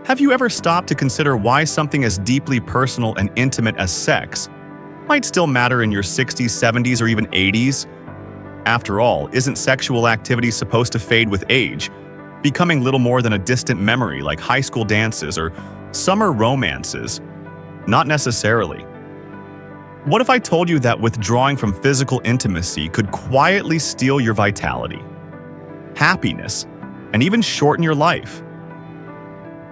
Have you ever stopped to consider why something as deeply personal and intimate as sex might still matter in your 60s, 70s, or even 80s? After all, isn't sexual activity supposed to fade with age, becoming little more than a distant memory like high school dances or summer romances? Not necessarily. What if I told you that withdrawing from physical intimacy could quietly steal your vitality, happiness, and even shorten your life?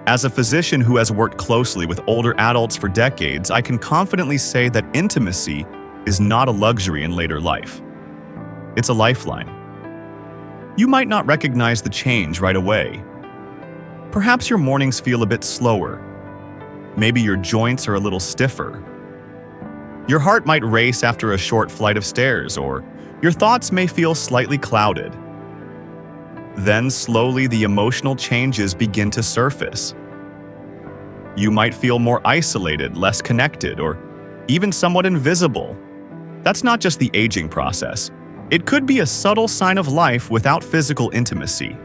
As a physician who has worked closely with older adults for decades, I can confidently say that intimacy is not a luxury in later life. It's a lifeline. You might not recognize the change right away. Perhaps your mornings feel a bit slower. Maybe your joints are a little stiffer. Your heart might race after a short flight of stairs, or your thoughts may feel slightly clouded. Then slowly the emotional changes begin to surface. You might feel more isolated, less connected, or even somewhat invisible. That's not just the aging process. It could be a subtle sign of life without physical intimacy.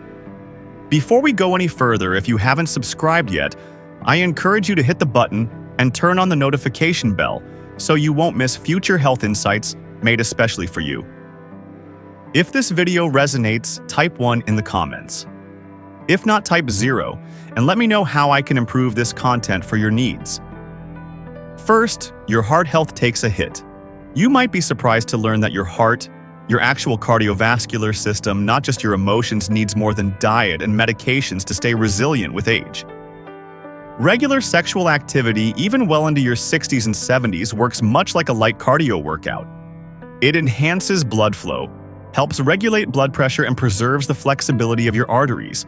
Before we go any further, if you haven't subscribed yet, I encourage you to hit the button and turn on the notification bell so you won't miss future health insights made especially for you. If this video resonates, type 1 in the comments. If not, type 0, and let me know how I can improve this content for your needs. First, your heart health takes a hit. You might be surprised to learn that your heart, your actual cardiovascular system, not just your emotions, needs more than diet and medications to stay resilient with age. Regular sexual activity, even well into your 60s and 70s, works much like a light cardio workout. It enhances blood flow, helps regulate blood pressure, and preserves the flexibility of your arteries.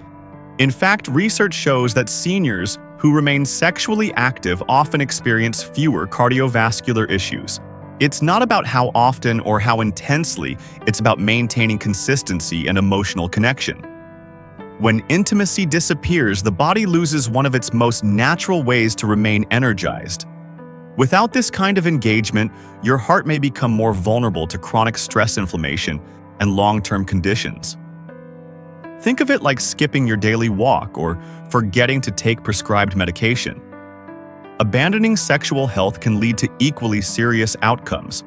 In fact, research shows that seniors who remain sexually active often experience fewer cardiovascular issues. It's not about how often or how intensely, it's about maintaining consistency and emotional connection. When intimacy disappears, the body loses one of its most natural ways to remain energized. Without this kind of engagement, your heart may become more vulnerable to chronic stress, inflammation, and long-term conditions. Think of it like skipping your daily walk or forgetting to take prescribed medication. Abandoning sexual health can lead to equally serious outcomes.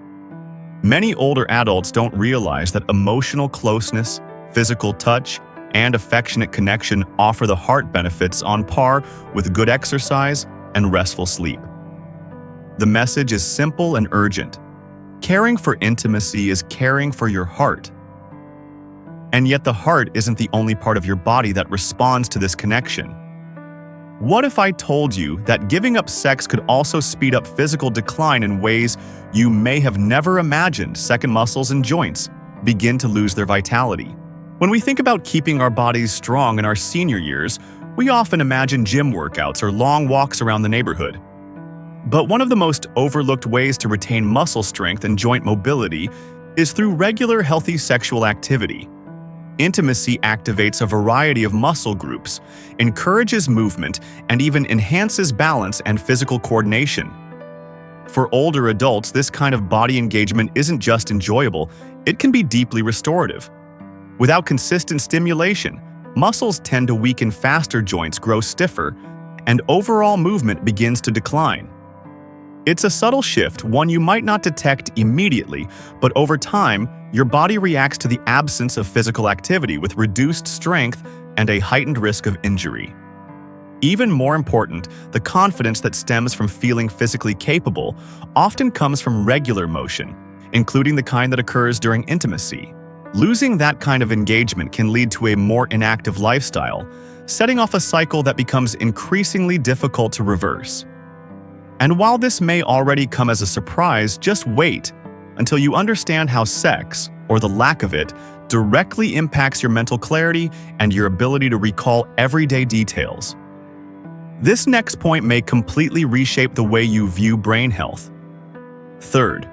Many older adults don't realize that emotional closeness, physical touch, and affectionate connection offer the heart benefits on par with good exercise and restful sleep. The message is simple and urgent. Caring for intimacy is caring for your heart. And yet the heart isn't the only part of your body that responds to this connection. What if I told you that giving up sex could also speed up physical decline in ways you may have never imagined? Second, muscles and joints begin to lose their vitality. When we think about keeping our bodies strong in our senior years, we often imagine gym workouts or long walks around the neighborhood. But one of the most overlooked ways to retain muscle strength and joint mobility is through regular, healthy sexual activity. Intimacy activates a variety of muscle groups, encourages movement, and even enhances balance and physical coordination. For older adults, this kind of body engagement isn't just enjoyable, it can be deeply restorative. Without consistent stimulation, muscles tend to weaken faster, joints grow stiffer, and overall movement begins to decline. It's a subtle shift, one you might not detect immediately, but over time, your body reacts to the absence of physical activity with reduced strength and a heightened risk of injury. Even more important, the confidence that stems from feeling physically capable often comes from regular motion, including the kind that occurs during intimacy. Losing that kind of engagement can lead to a more inactive lifestyle, setting off a cycle that becomes increasingly difficult to reverse. And while this may already come as a surprise, just wait until you understand how sex, or the lack of it, directly impacts your mental clarity and your ability to recall everyday details. This next point may completely reshape the way you view brain health. Third,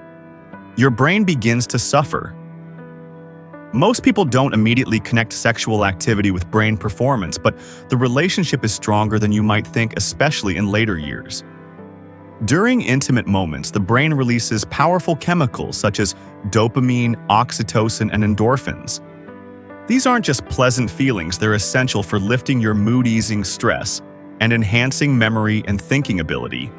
your brain begins to suffer. Most people don't immediately connect sexual activity with brain performance, but the relationship is stronger than you might think, especially in later years. During intimate moments, the brain releases powerful chemicals such as dopamine, oxytocin, and endorphins. These aren't just pleasant feelings, they're essential for lifting your mood, easing stress, and enhancing memory and thinking ability.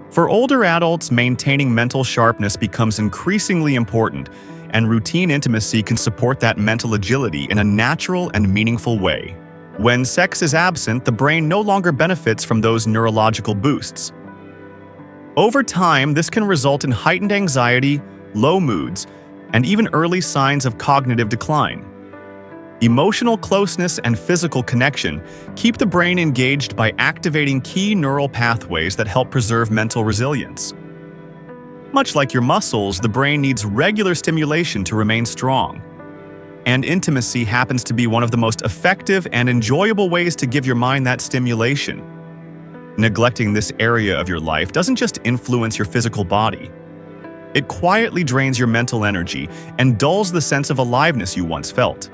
For older adults, maintaining mental sharpness becomes increasingly important, and routine intimacy can support that mental agility in a natural and meaningful way. When sex is absent, the brain no longer benefits from those neurological boosts. Over time, this can result in heightened anxiety, low moods, and even early signs of cognitive decline. Emotional closeness and physical connection keep the brain engaged by activating key neural pathways that help preserve mental resilience. Much like your muscles, the brain needs regular stimulation to remain strong. And intimacy happens to be one of the most effective and enjoyable ways to give your mind that stimulation. Neglecting this area of your life doesn't just influence your physical body. It quietly drains your mental energy and dulls the sense of aliveness you once felt.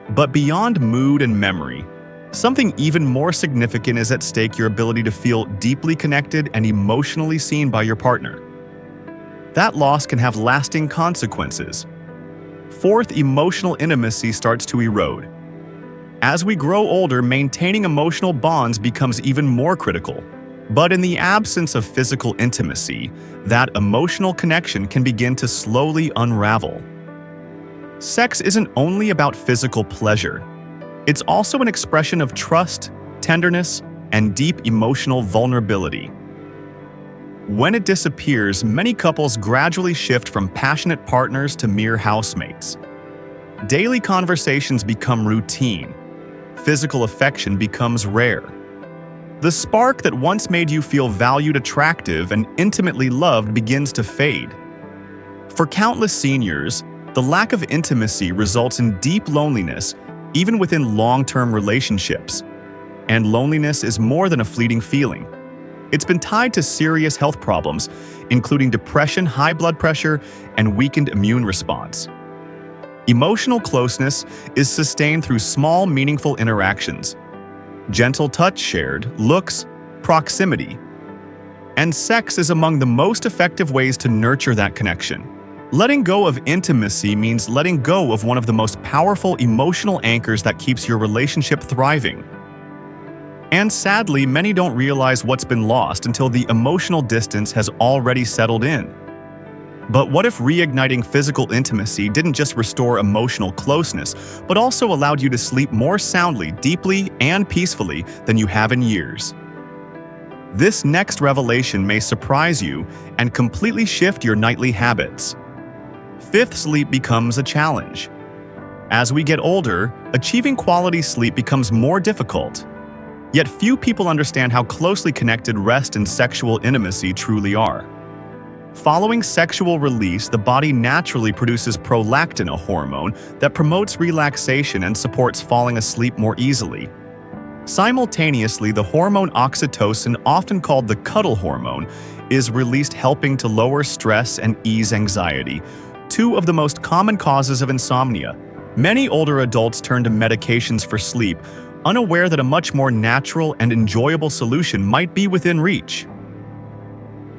But beyond mood and memory, something even more significant is at stake: your ability to feel deeply connected and emotionally seen by your partner. That loss can have lasting consequences. Fourth, emotional intimacy starts to erode. As we grow older, maintaining emotional bonds becomes even more critical. But in the absence of physical intimacy, that emotional connection can begin to slowly unravel. Sex isn't only about physical pleasure. It's also an expression of trust, tenderness, and deep emotional vulnerability. When it disappears, many couples gradually shift from passionate partners to mere housemates. Daily conversations become routine. Physical affection becomes rare. The spark that once made you feel valued, attractive, and intimately loved begins to fade. For countless seniors, the lack of intimacy results in deep loneliness, even within long-term relationships. And loneliness is more than a fleeting feeling. It's been tied to serious health problems, including depression, high blood pressure, and weakened immune response. Emotional closeness is sustained through small, meaningful interactions. Gentle touch shared, looks, proximity. And sex is among the most effective ways to nurture that connection. Letting go of intimacy means letting go of one of the most powerful emotional anchors that keeps your relationship thriving. And sadly, many don't realize what's been lost until the emotional distance has already settled in. But what if reigniting physical intimacy didn't just restore emotional closeness, but also allowed you to sleep more soundly, deeply, and peacefully than you have in years? This next revelation may surprise you and completely shift your nightly habits. Fifth, sleep becomes a challenge. As we get older, achieving quality sleep becomes more difficult. Yet few people understand how closely connected rest and sexual intimacy truly are. Following sexual release, the body naturally produces prolactin, a hormone that promotes relaxation and supports falling asleep more easily. Simultaneously, the hormone oxytocin, often called the cuddle hormone, is released, helping to lower stress and ease anxiety, two of the most common causes of insomnia. Many older adults turn to medications for sleep, unaware that a much more natural and enjoyable solution might be within reach.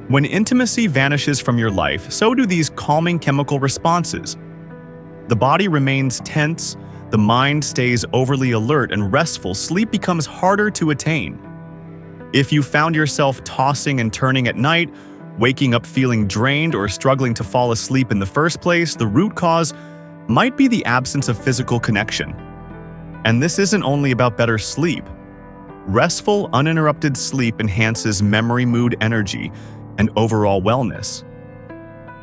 When intimacy vanishes from your life, so do these calming chemical responses. The body remains tense, the mind stays overly alert and restful. Sleep becomes harder to attain. If you found yourself tossing and turning at night, waking up feeling drained, or struggling to fall asleep in the first place, the root cause might be the absence of physical connection. And this isn't only about better sleep. Restful, uninterrupted sleep enhances memory, mood, energy, and overall wellness.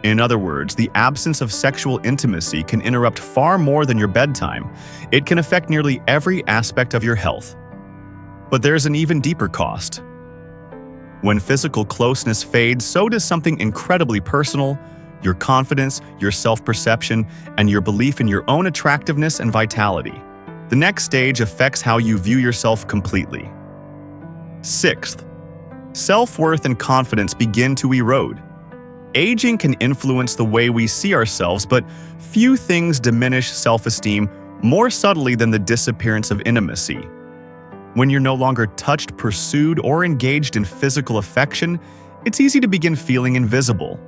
In other words, the absence of sexual intimacy can interrupt far more than your bedtime. It can affect nearly every aspect of your health. But there's an even deeper cost. When physical closeness fades, so does something incredibly personal: your confidence, your self-perception, and your belief in your own attractiveness and vitality. The next stage affects how you view yourself completely. Sixth, self-worth and confidence begin to erode. Aging can influence the way we see ourselves, but few things diminish self-esteem more subtly than the disappearance of intimacy. When you're no longer touched, pursued, or engaged in physical affection, it's easy to begin feeling invisible.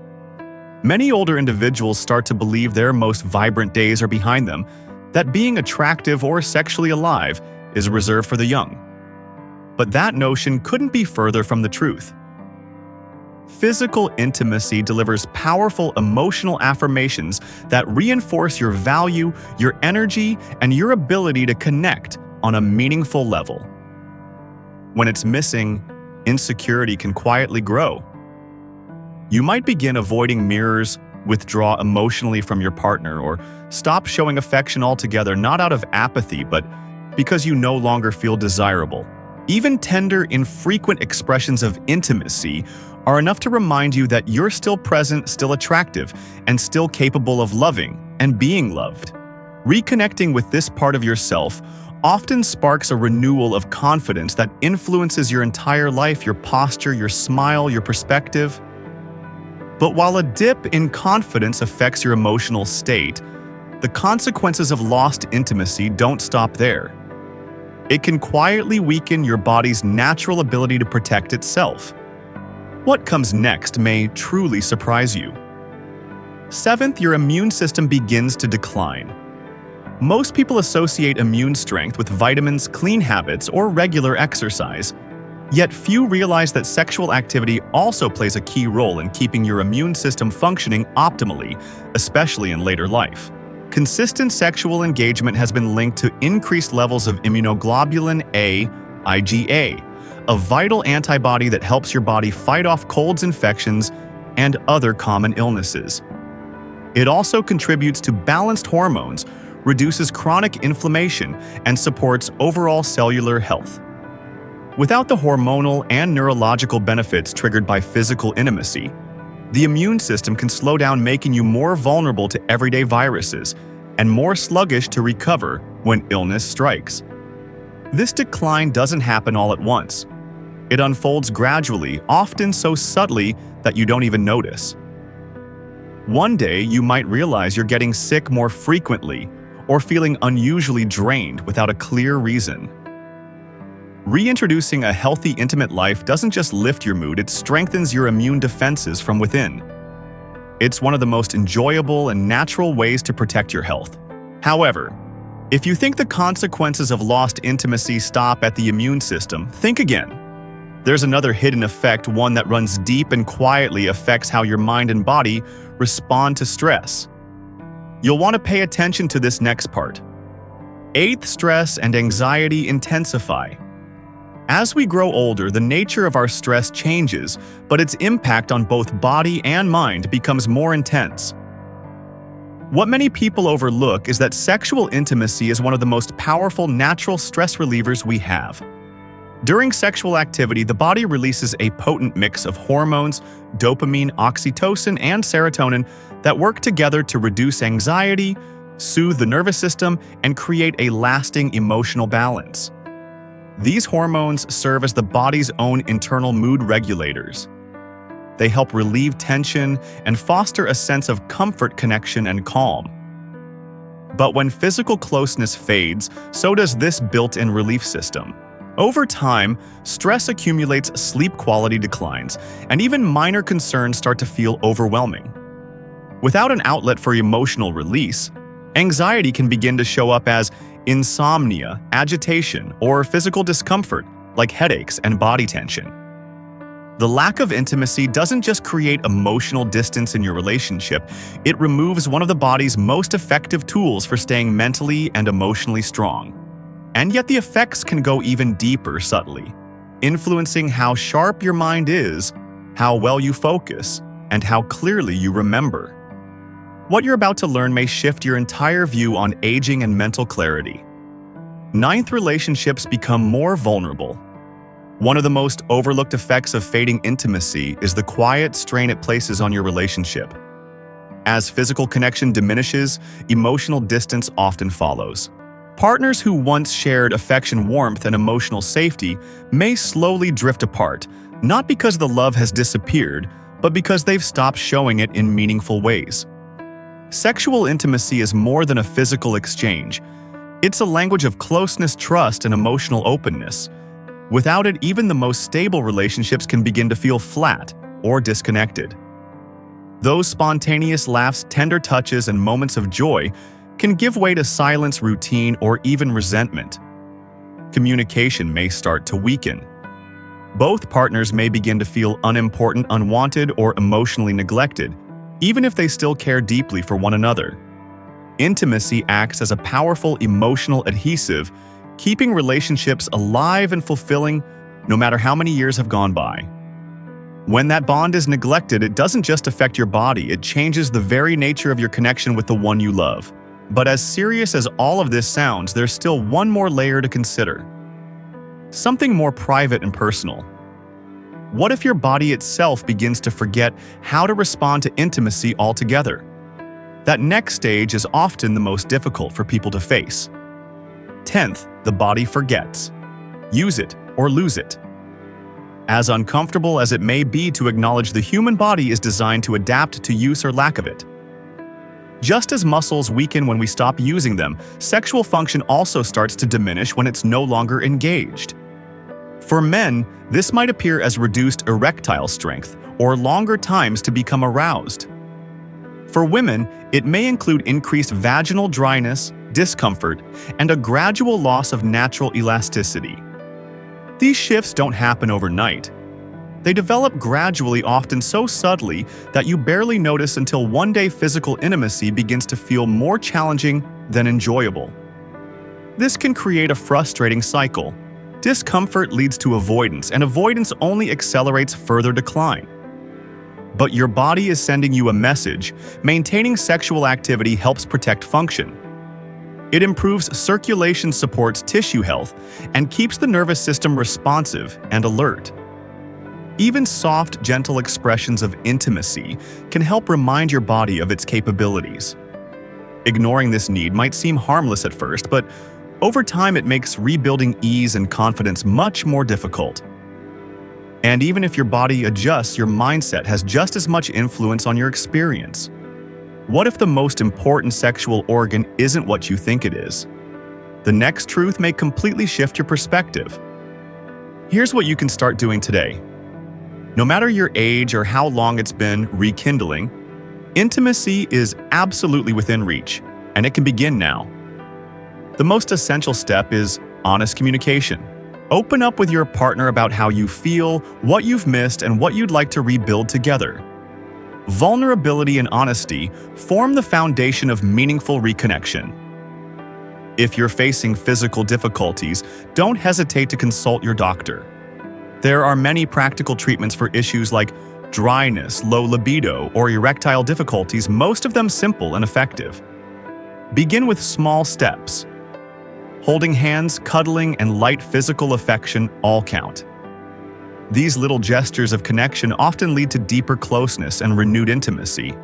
Many older individuals start to believe their most vibrant days are behind them, that being attractive or sexually alive is reserved for the young. But that notion couldn't be further from the truth. Physical intimacy delivers powerful emotional affirmations that reinforce your value, your energy, and your ability to connect on a meaningful level. When it's missing, insecurity can quietly grow. You might begin avoiding mirrors, withdraw emotionally from your partner, or stop showing affection altogether, not out of apathy, but because you no longer feel desirable. Even tender, infrequent expressions of intimacy are enough to remind you that you're still present, still attractive, and still capable of loving and being loved. Reconnecting with this part of yourself often sparks a renewal of confidence that influences your entire life, your posture, your smile, your perspective. But while a dip in confidence affects your emotional state, the consequences of lost intimacy don't stop there. It can quietly weaken your body's natural ability to protect itself. What comes next may truly surprise you. 7th, your immune system begins to decline. Most people associate immune strength with vitamins, clean habits, or regular exercise. Yet few realize that sexual activity also plays a key role in keeping your immune system functioning optimally, especially in later life. Consistent sexual engagement has been linked to increased levels of immunoglobulin A, IgA, a vital antibody that helps your body fight off colds, infections, and other common illnesses. It also contributes to balanced hormones, reduces chronic inflammation, and supports overall cellular health. Without the hormonal and neurological benefits triggered by physical intimacy, the immune system can slow down, making you more vulnerable to everyday viruses and more sluggish to recover when illness strikes. This decline doesn't happen all at once. It unfolds gradually, often so subtly that you don't even notice. One day, you might realize you're getting sick more frequently or feeling unusually drained without a clear reason. Reintroducing a healthy, intimate life doesn't just lift your mood, it strengthens your immune defenses from within. It's one of the most enjoyable and natural ways to protect your health. However, if you think the consequences of lost intimacy stop at the immune system, think again. There's another hidden effect, one that runs deep and quietly affects how your mind and body respond to stress. You'll want to pay attention to this next part. 8th, stress and anxiety intensify. As we grow older, the nature of our stress changes, but its impact on both body and mind becomes more intense. What many people overlook is that sexual intimacy is one of the most powerful natural stress relievers we have. During sexual activity, the body releases a potent mix of hormones, dopamine, oxytocin, and serotonin that work together to reduce anxiety, soothe the nervous system, and create a lasting emotional balance. These hormones serve as the body's own internal mood regulators. They help relieve tension and foster a sense of comfort, connection, and calm. But when physical closeness fades, so does this built-in relief system. Over time, stress accumulates, sleep quality declines, and even minor concerns start to feel overwhelming. Without an outlet for emotional release, anxiety can begin to show up as insomnia, agitation, or physical discomfort like headaches and body tension. The lack of intimacy doesn't just create emotional distance in your relationship, it removes one of the body's most effective tools for staying mentally and emotionally strong. And yet the effects can go even deeper subtly, influencing how sharp your mind is, how well you focus, and how clearly you remember. What you're about to learn may shift your entire view on aging and mental clarity. 9th, relationships become more vulnerable. One of the most overlooked effects of fading intimacy is the quiet strain it places on your relationship. As physical connection diminishes, emotional distance often follows. Partners who once shared affection, warmth, and emotional safety may slowly drift apart, not because the love has disappeared, but because they've stopped showing it in meaningful ways. Sexual intimacy is more than a physical exchange. It's a language of closeness, trust, and emotional openness. Without it, even the most stable relationships can begin to feel flat or disconnected. Those spontaneous laughs, tender touches, and moments of joy can give way to silence, routine, or even resentment. communication may start to weaken. Both partners may begin to feel unimportant, unwanted, or emotionally neglected, even if they still care deeply for one another. Intimacy acts as a powerful emotional adhesive, keeping relationships alive and fulfilling no matter how many years have gone by. When that bond is neglected, it doesn't just affect your body, it changes the very nature of your connection with the one you love. But as serious as all of this sounds, there's still one more layer to consider. Something more private and personal. What if your body itself begins to forget how to respond to intimacy altogether? That next stage is often the most difficult for people to face. 10th, the body forgets. Use it or lose it. As uncomfortable as it may be to acknowledge, the human body is designed to adapt to use or lack of it. Just as muscles weaken when we stop using them, sexual function also starts to diminish when it's no longer engaged. For men, this might appear as reduced erectile strength or longer times to become aroused. For women, it may include increased vaginal dryness, discomfort, and a gradual loss of natural elasticity. These shifts don't happen overnight. They develop gradually, often so subtly that you barely notice until one day physical intimacy begins to feel more challenging than enjoyable. This can create a frustrating cycle. Discomfort leads to avoidance, and avoidance only accelerates further decline. But your body is sending you a message. Maintaining sexual activity helps protect function. It improves circulation, supports tissue health, and keeps the nervous system responsive and alert. Even soft, gentle expressions of intimacy can help remind your body of its capabilities. Ignoring this need might seem harmless at first, but over time it makes rebuilding ease and confidence much more difficult. And even if your body adjusts, your mindset has just as much influence on your experience. What if the most important sexual organ isn't what you think it is? The next truth may completely shift your perspective. Here's what you can start doing today. No matter your age or how long it's been rekindling, intimacy is absolutely within reach, and it can begin now. The most essential step is honest communication. Open up with your partner about how you feel, what you've missed, and what you'd like to rebuild together. Vulnerability and honesty form the foundation of meaningful reconnection. If you're facing physical difficulties, don't hesitate to consult your doctor. There are many practical treatments for issues like dryness, low libido, or erectile difficulties, most of them simple and effective. Begin with small steps. Holding hands, cuddling, and light physical affection all count. These little gestures of connection often lead to deeper closeness and renewed intimacy.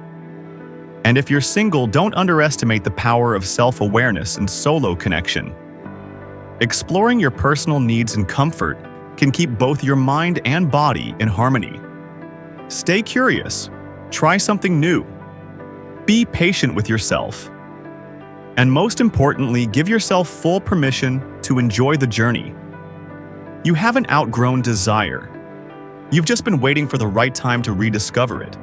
And if you're single, don't underestimate the power of self-awareness and solo connection. Exploring your personal needs and comfort can keep both your mind and body in harmony. Stay curious. Try something new. Be patient with yourself. And most importantly, give yourself full permission to enjoy the journey. You haven't outgrown desire. You've just been waiting for the right time to rediscover it.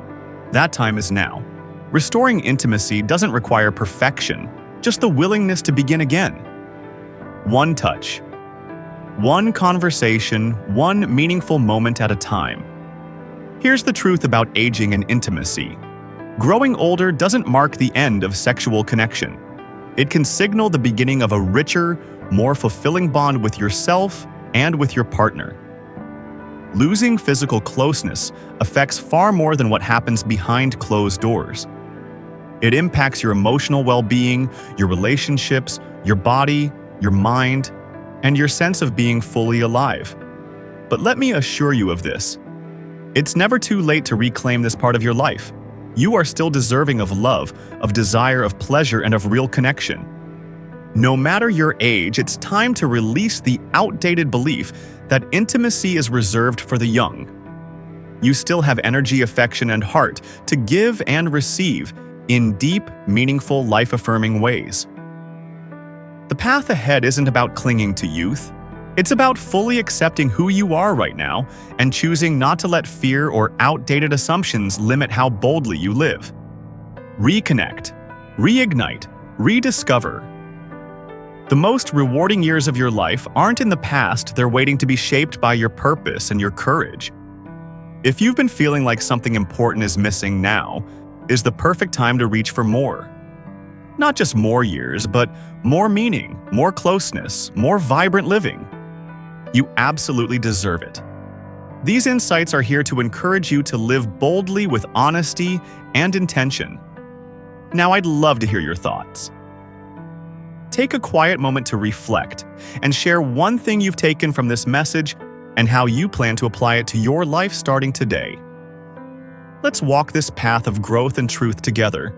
That time is now. Restoring intimacy doesn't require perfection, just the willingness to begin again. One touch, one conversation, one meaningful moment at a time. Here's the truth about aging and intimacy. Growing older doesn't mark the end of sexual connection. It can signal the beginning of a richer, more fulfilling bond with yourself and with your partner. Losing physical closeness affects far more than what happens behind closed doors. It impacts your emotional well-being, your relationships, your body, your mind, and your sense of being fully alive. But let me assure you of this. It's never too late to reclaim this part of your life. You are still deserving of love, of desire, of pleasure, and of real connection. No matter your age, it's time to release the outdated belief that intimacy is reserved for the young. You still have energy, affection, and heart to give and receive in deep, meaningful, life-affirming ways. The path ahead isn't about clinging to youth. It's about fully accepting who you are right now and choosing not to let fear or outdated assumptions limit how boldly you live. Reconnect, reignite, rediscover. The most rewarding years of your life aren't in the past, they're waiting to be shaped by your purpose and your courage. If you've been feeling like something important is missing, now is the perfect time to reach for more. Not just more years, but more meaning, more closeness, more vibrant living. You absolutely deserve it. These insights are here to encourage you to live boldly with honesty and intention. Now, I'd love to hear your thoughts. Take a quiet moment to reflect and share one thing you've taken from this message and how you plan to apply it to your life starting today. Let's walk this path of growth and truth together,